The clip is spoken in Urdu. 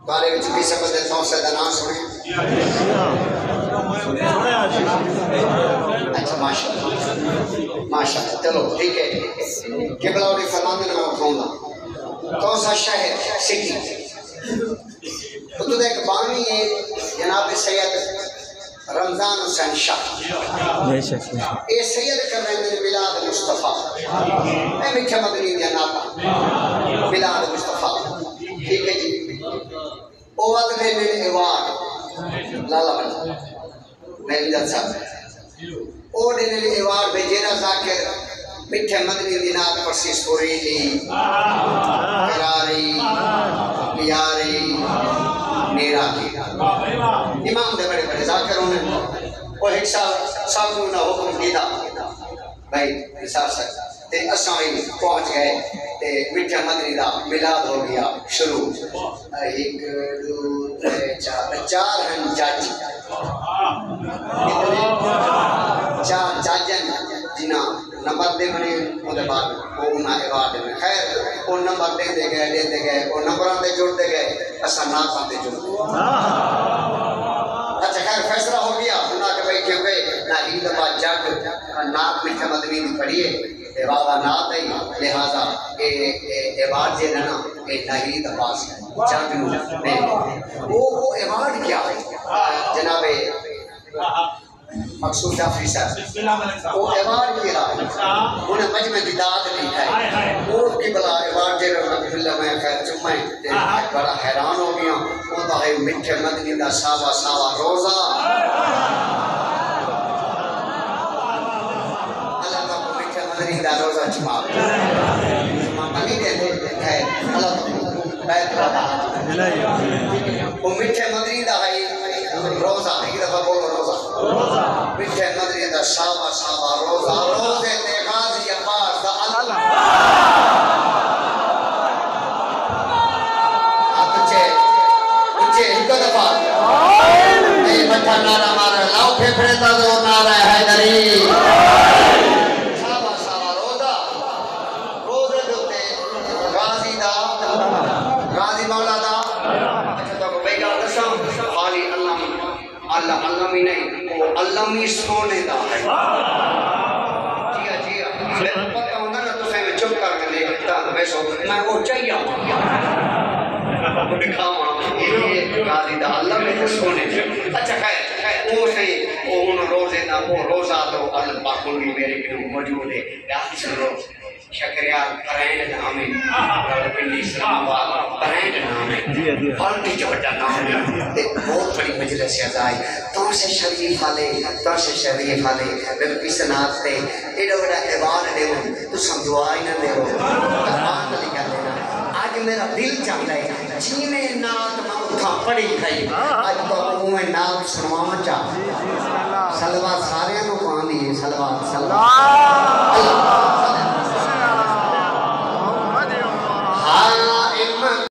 بارے وچ بھی سب دے تو سے نام سنے اچھا ماشاءاللہ چلو ٹھیک ہے قبلہ اور فرمان میں اٹھاؤں گا کون سا شہر سٹی خود ایک بانی ہے جناب سید رمضان حسین شاہ اے سید کر رہے ہیں ملاد مصطفیٰ اے میٹھے مدنی دیا ناتا ملاد مصطفیٰ ٹھیک ہے جی او وقت میں نے ایوارڈ لالا بنا مہندر صاحب او نے ایوارڈ بھیجینا ذاکر میٹھے مدنی دیا ناتا پرسی سوریلی قراری پیاری میرا کی امام دے بڑے بڑے ذاکر ہونے وہ ایک سال نہ حکم دیتا بھائی نثار صاحب تے اساں پہنچ گئے تے میٹھے مدنی دا میلاد ہو گیا شروع ایک دو چار ہیں جج چار ججن جنہ نمبر دے بنے وہ دے بعد وہ انہاں ایوارڈ میں خیر وہ نمبر دے گئے وہ نمبران دے جڑ دے گئے اساں ناکاں دے جڑ اچھا خیر فیصلہ ہو گیا انہاں کے بیٹھے ہوئے نہ ہی دفعہ جگ ناک میٹھے مدنی دی پڑھیے بابا نات ہے لہذا ایوارڈ جے نا نہیں دفاس جنگ نو وہ ایوارڈ کیا ہے جناب مقصود جعفری صاحب وہ ایوارڈ کیا ہے انہیں مجمع دیداد لکھا ہے وہ کی بلا ایوارڈ جے رحمت اللہ میں خیر چمائیں بڑا حیران ہو گیا وہ تو ہے میٹھے مدنی دا ساوا ساوا روزہ دا روزہ چما مانی دے ہے اللہ بیت رہا وہ میٹھے مدنی دا ہے روزہ ایک دفعہ بولو روزہ میٹھے مدنی دا ساوا ساوا روزہ روزے تے غازی عباس دا اللہ اچھے ایک دفعہ اے بٹھا نارا مارا لاؤ پھیپڑے دا دو نارا ہے حیدری علمی نہیں وہ علمی سونے دا ہے جی میں پتہ ہوندہ نا تو سے میں چپ کر کے دیکھتا تو بیسو میں وہ چاہیے وہ دکھاؤں یہ غازی دا علمی سونے دا اچھا خیر وہ سے وہ روزے دا وہ روزہ تو اللہ پاکوں بھی میرے کنو موجود ہے یاد سنو شکریال پرینڈ نام ہے پنڈی اسلام آباد پرینڈ نام ہے بلٹی جو بڑا نام ہے بہت بڑی مجلس یزائی تو سے شریف آلے میں کس نات تے ایڈا بڑا ایوان دے ہوں تو سمجھوائی نہ دے ہو قرآن لکھا دینا آج میرا دل چاہتا ہے جینے نات میں اتھا پڑی گئی آج تو میں نات سنوانا چاہتا سلوہ سارے نو